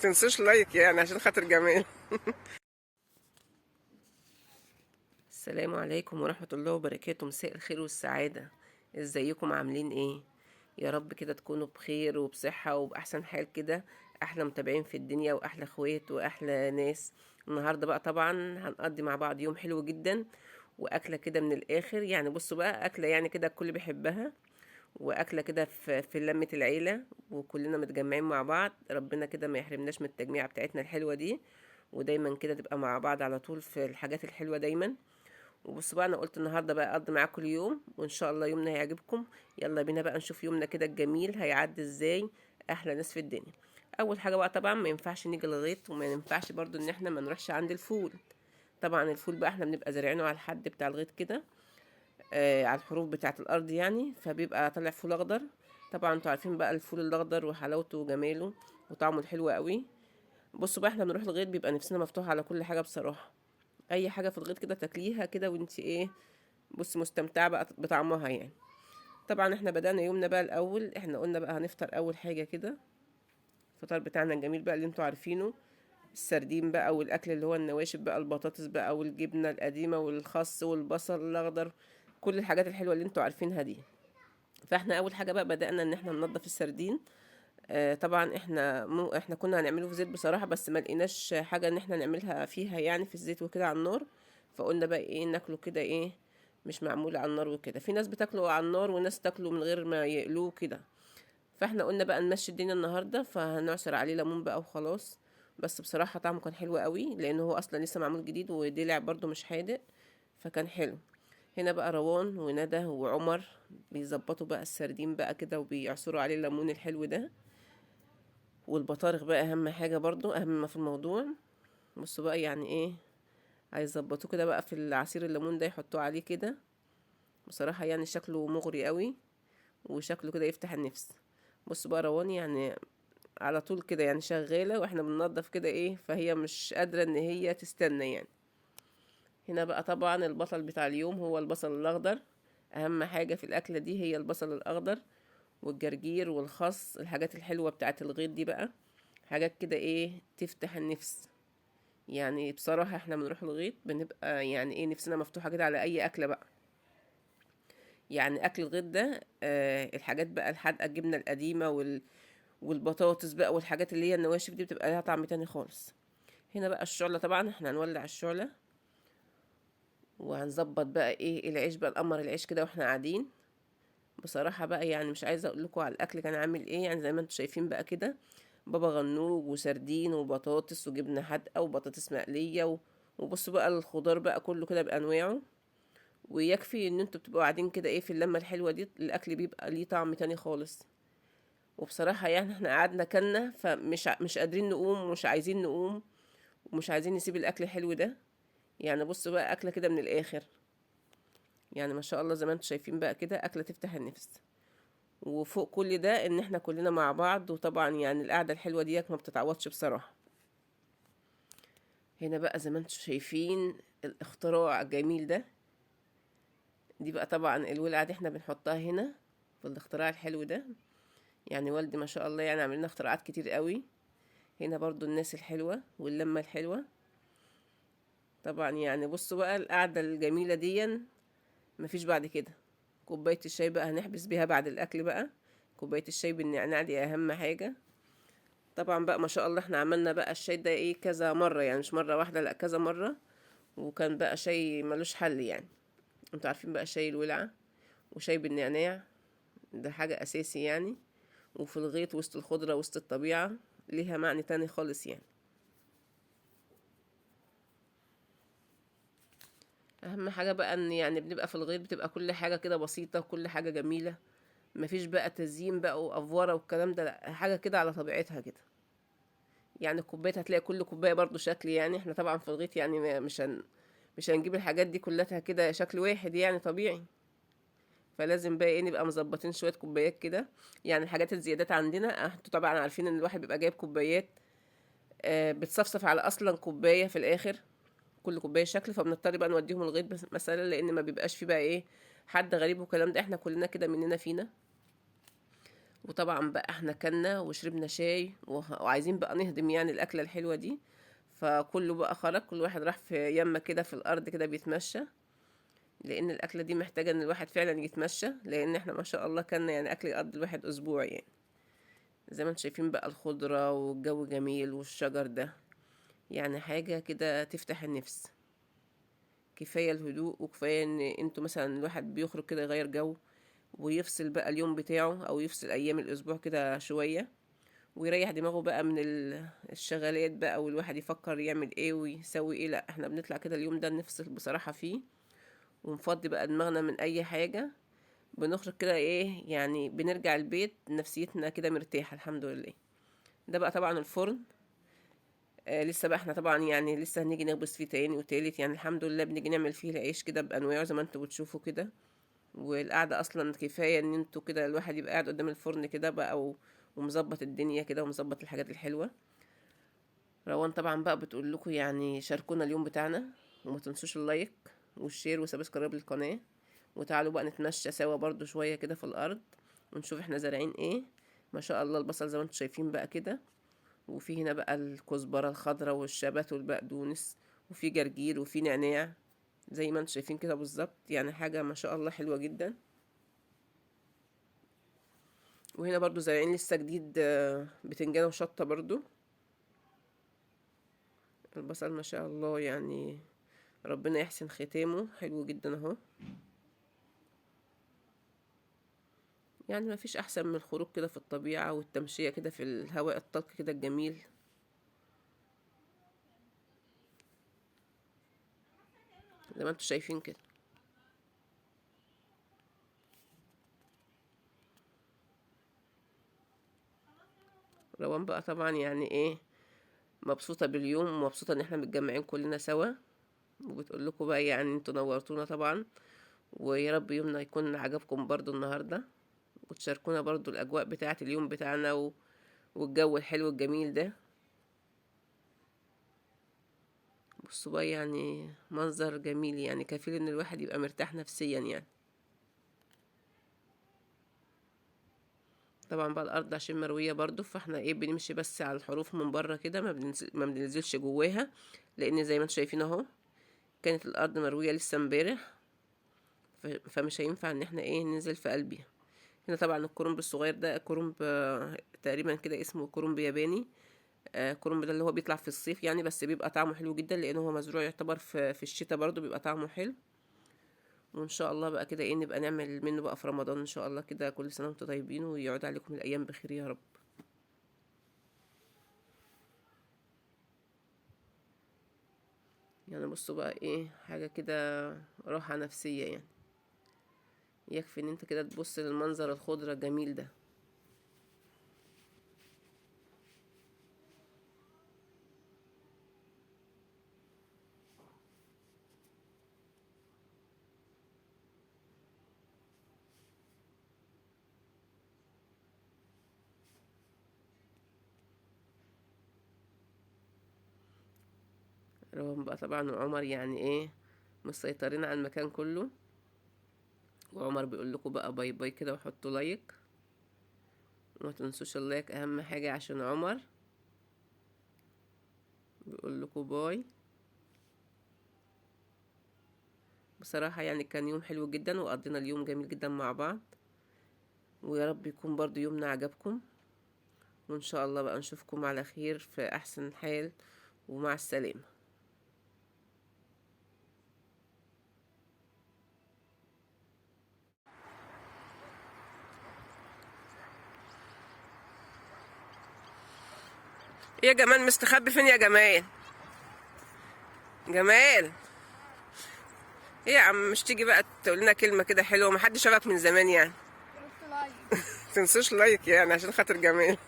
تنسوش لايك يعني عشان خاطر جمال. السلام عليكم ورحمة الله وبركاته، مساء الخير والسعادة. ازيكم عاملين ايه؟ يا رب كده تكونوا بخير وبصحة وبأحسن حال كده. أحلى متابعين في الدنيا وأحلى اخوات وأحلى ناس. النهاردة بقى طبعا هنقضي مع بعض يوم حلو جدا، وأكلة كده من الآخر. يعني بصوا بقى، أكلة يعني كده الكل بيحبها، وأكلة كده في لمة العيلة، وكلنا متجمعين مع بعض. ربنا كده ما يحرمناش من التجميعة بتاعتنا الحلوة دي، ودايما كده تبقى مع بعض على طول في الحاجات الحلوة دايما. وبصوا بقى، انا قلت النهارده بقى اقضي معاكم اليوم، وان شاء الله يومنا هيعجبكم. يلا بينا بقى نشوف يومنا كده الجميل هيعدي ازاي. احلى ناس في الدنيا. اول حاجه بقى طبعا ما ينفعش نيجي الغيط، وما ينفعش برضو ان احنا ما نروحش عند الفول. طبعا الفول بقى احنا بنبقى زارعينه على الحد بتاع الغيط كده، على الحروف بتاعه الارض يعني، فبيبقى طالع فول اخضر. طبعا انتوا عارفين بقى الفول الاخضر وحلاوته وجماله وطعمه الحلو قوي. بصوا بقى، احنا بنروح الغيط بيبقى نفسنا مفتوحه على كل حاجه بصراحه. اي حاجه في الغيط كده تاكليها كده وانت ايه، بص مستمتعة بقى بطعمها يعني. طبعا احنا بدأنا يومنا بقى الأول، احنا قلنا بقى هنفطر أول حاجة كده. الفطار بتاعنا الجميل بقى اللي انتوا عارفينه، السردين بقى والأكل اللي هو النواشف بقى، البطاطس بقى والجبنة القديمة والخس والبصل الأخضر، كل الحاجات الحلوة اللي انتوا عارفينها دي. فاحنا أول حاجة بقى بدأنا إن احنا ننضف السردين. طبعا احنا كنا هنعمله في زيت بصراحة، بس ما لقيناش حاجة ان احنا نعملها فيها يعني في الزيت وكده على النار. فقلنا بقى ايه، ناكله كده ايه، مش معمول على النار وكده. في ناس بتاكله على النار وناس تاكله من غير ما يقلوه كده. فاحنا قلنا بقى نمشي الدنيا النهارده، فهنعصر عليه ليمون بقى وخلاص. بس بصراحة طعمه كان حلو قوي، لانه هو اصلا لسه معمول جديد ودلع برضو مش حادق، فكان حلو. هنا بقى روان وندى وعمر بيظبطوا بقى السردين بقى كده، وبيعصروا عليه الليمون الحلو ده. والبطارخ بقى اهم حاجة برضو، اهم ما في الموضوع. بصوا بقى يعني ايه، هيظبطوه كده بقى في العصير الليمون ده، يحطوه عليه كده. بصراحة يعني شكله مغري قوي، وشكله كده يفتح النفس. بصوا بقى روان يعني على طول كده يعني شغالة، واحنا بننضف كده ايه، فهي مش قادرة ان هي تستنى يعني. هنا بقى طبعا البطل بتاع اليوم هو البصل الاخضر. اهم حاجة في الاكلة دي هي البصل الاخضر، والجرجير والخس، الحاجات الحلوة بتاعت الغيط دي بقى. حاجات كده ايه تفتح النفس. يعني بصراحة احنا بنروح الغيط بنبقى يعني ايه، نفسنا مفتوحة كده على اي اكلة بقى. يعني اكل الغيط ده الحاجات بقى الحادقة، الجبنة القديمة والبطاطس بقى والحاجات اللي هي النواشف دي بتبقى لها طعم تاني خالص. هنا بقى الشعلة، طبعا احنا هنولع الشعلة، وهنظبط بقى ايه العيش بقى، القمر العيش كده واحنا قاعدين. بصراحة بقى يعني مش عايزة اقول لكم على الاكل كان عامل ايه، يعني زي ما انتم شايفين بقى كده. بابا غنوج وسردين وبطاطس وجبنة حادقة وبطاطس مقلية وبصوا بقى الخضار بقى كله كده بأنواعه. ويكفي ان انتوا بتبقوا قاعدين كده ايه في اللمة الحلوة دي، الاكل بيبقى ليه طعم تاني خالص. وبصراحة يعني احنا قعدنا كلنا، مش قادرين نقوم ومش عايزين نقوم، ومش عايزين نسيب الاكل الحلو ده. يعني بصوا بقى اكلة كده من الاخر. يعني ما شاء الله زي ما انتوا شايفين بقى كده، اكلة تفتح النفس. وفوق كل ده ان احنا كلنا مع بعض، وطبعا يعني القعدة الحلوة ديت ما بتتعوضش بصراحة. هنا بقى زي ما انتوا شايفين الاختراع الجميل ده. دي بقى طبعا الولعة دي احنا بنحطها هنا في الاختراع الحلو ده. يعني والدي ما شاء الله يعني عاملين اختراعات كتير قوي. هنا برضو الناس الحلوة واللمة الحلوة. طبعا يعني بصوا بقى القعدة الجميلة دي مفيش بعد كده. كوباية الشاي بقى هنحبس بيها بعد الأكل بقى. كوباية الشاي بالنعناع دي أهم حاجة. طبعا بقى ما شاء الله احنا عملنا بقى الشاي ده ايه كذا مرة، يعني مش مرة واحدة، لأ كذا مرة. وكان بقى شاي ملوش حل يعني. انتوا عارفين بقى شاي الولعة وشاي بالنعناع، ده حاجة أساسي يعني. وفي الغيط وسط الخضرة وسط الطبيعة، ليها معنى تاني خالص يعني. أهم حاجة بقى إن يعني بنبقى في الغيط بتبقى كل حاجة كده بسيطة وكل حاجة جميلة. مفيش بقى تزيين بقى وأفورة والكلام ده، لأ حاجة كده على طبيعتها كده. يعني الكوبايات هتلاقي كل كوباية برضو شكل، يعني احنا طبعا في الغيط يعني مش هنجيب الحاجات دي كلها كده شكل واحد يعني طبيعي. فلازم بقى ايه نبقى مظبطين شوية كوبايات كده. يعني الحاجات الزيادات عندنا، انتوا طبعا عارفين ان الواحد بيبقى جايب كوبايات بتصفصف على اصلا كوباية في الاخر. كل كوباية شكل، فبنضطر بقى نوديهم الغيط بس مثلا، لان ما بيبقاش فيه بقى ايه حد غريب والكلام ده، احنا كلنا كده مننا فينا. وطبعا بقى احنا كلنا وشربنا شاي وعايزين بقى نهضم يعني الاكله الحلوه دي. فكله بقى خرج، كل واحد راح في يمه كده في الارض كده بيتمشى، لان الاكله دي محتاجه ان الواحد فعلا يتمشى، لان احنا ما شاء الله كلنا يعني اكل يقضي الواحد اسبوع يعني. زي ما انتم شايفين بقى الخضره والجو جميل والشجر ده، يعني حاجه كده تفتح النفس. كفايه الهدوء وكفايه ان انتوا مثلا الواحد بيخرج كده يغير جو، ويفصل بقى اليوم بتاعه او يفصل ايام الاسبوع كده شويه، ويريح دماغه بقى من الشغالات بقى، والواحد يفكر يعمل ايه ويسوي ايه. لا احنا بنطلع كده اليوم ده نفصل بصراحة فيه، ونفضي بقى دماغنا من اي حاجة. بنخرج كده ايه يعني، بنرجع البيت نفسيتنا كده مرتاحة الحمد لله. ده بقى طبعا الفرن. لسه بقى احنا طبعا يعني لسه هنيجي نخبز فيه تاني وتالت، يعني الحمد لله بنيجي نعمل فيه العيش كده بانواعه زي ما انتوا بتشوفوا كده. والقعدة اصلا كفاية ان انتوا كده الواحد يبقى قاعد قدام الفرن كده بقى ومظبط الدنيا كده ومظبط الحاجات الحلوة. روان طبعا بقى بتقول لكم يعني شاركونا اليوم بتاعنا، وما تنسوش اللايك والشير وسبسكرايب للقناة. وتعالوا بقى نتمشى سوا برضو شوية كده في الأرض، ونشوف احنا زارعين ايه. ما شاء الله البصل زي ما انتم شايفين بقى كده، وفي هنا بقى الكزبرة الخضراء والشبت والبقدونس، وفي جرجير وفي نعناع زي ما انتم شايفين كده بالظبط، يعني حاجة ما شاء الله حلوة جدا. وهنا برضو زارعين لسه جديد بتنجان وشطة برضو. البصل ما شاء الله يعني ربنا يحسن ختامه، حلو جدا اهو. يعني ما فيش احسن من الخروج كده في الطبيعة والتمشية كده في الهواء الطلق كده الجميل. زي ما انتوا شايفين كده. روان بقى طبعا يعني ايه، مبسوطة باليوم ومبسوطة ان احنا متجمعين كلنا سوا. وبتقول لكم بقى يعني انتوا نورتونا طبعا، ويا رب يومنا يكون عجبكم برضو النهاردة، وتشاركونا برضو الاجواء بتاعة اليوم بتاعنا والجو الحلو الجميل ده. بصوا بقى يعني منظر جميل، يعني كفيل ان الواحد يبقى مرتاح نفسيا يعني. طبعا بقى الارض عشان مرويه برضو، فاحنا ايه بنمشي بس على الحروف من بره كده، ما بننزلش جواها، لان زي ما انتم شايفين اهو كانت الارض مرويه لسه امبارح. فمش هينفع ان احنا ايه ننزل في قلبها. هنا طبعا الكرنب الصغير ده كرنب تقريبا كده اسمه كرنب ياباني. الكرنب ده اللي هو بيطلع في الصيف يعني، بس بيبقى طعمه حلو جدا لانه هو مزروع يعتبر في الشتاء برضو بيبقى طعمه حلو. وان شاء الله بقى كده ايه نبقى نعمل منه بقى في رمضان ان شاء الله كده. كل سنه وانتم طيبين، ويعود عليكم الايام بخير يا رب. يعني بصوا بقى ايه حاجة كده راحة نفسية يعني. يكفي ان انت كده تبص للمنظر الخضرة الجميل ده. روان بقى طبعا وعمر يعني ايه مسيطرين على المكان كله. وعمر بيقول لكم بقى باي باي كده، وحطوا لايك، وما تنسوش اللايك اهم حاجة عشان عمر. بيقول لكم باي. بصراحة يعني كان يوم حلو جدا، وقضينا اليوم جميل جدا مع بعض. ويا رب يكون برضو يومنا عجبكم، وان شاء الله بقى نشوفكم على خير في احسن حال. ومع السلامة. يا جمال مستخبي فين يا جمال؟ جمال، ايه يا عم مش تيجي بقى تقول لنا كلمة كده حلوة؟ محدش شافك من زمان يعني. تنسوش لايك يعني عشان خاطر جمال.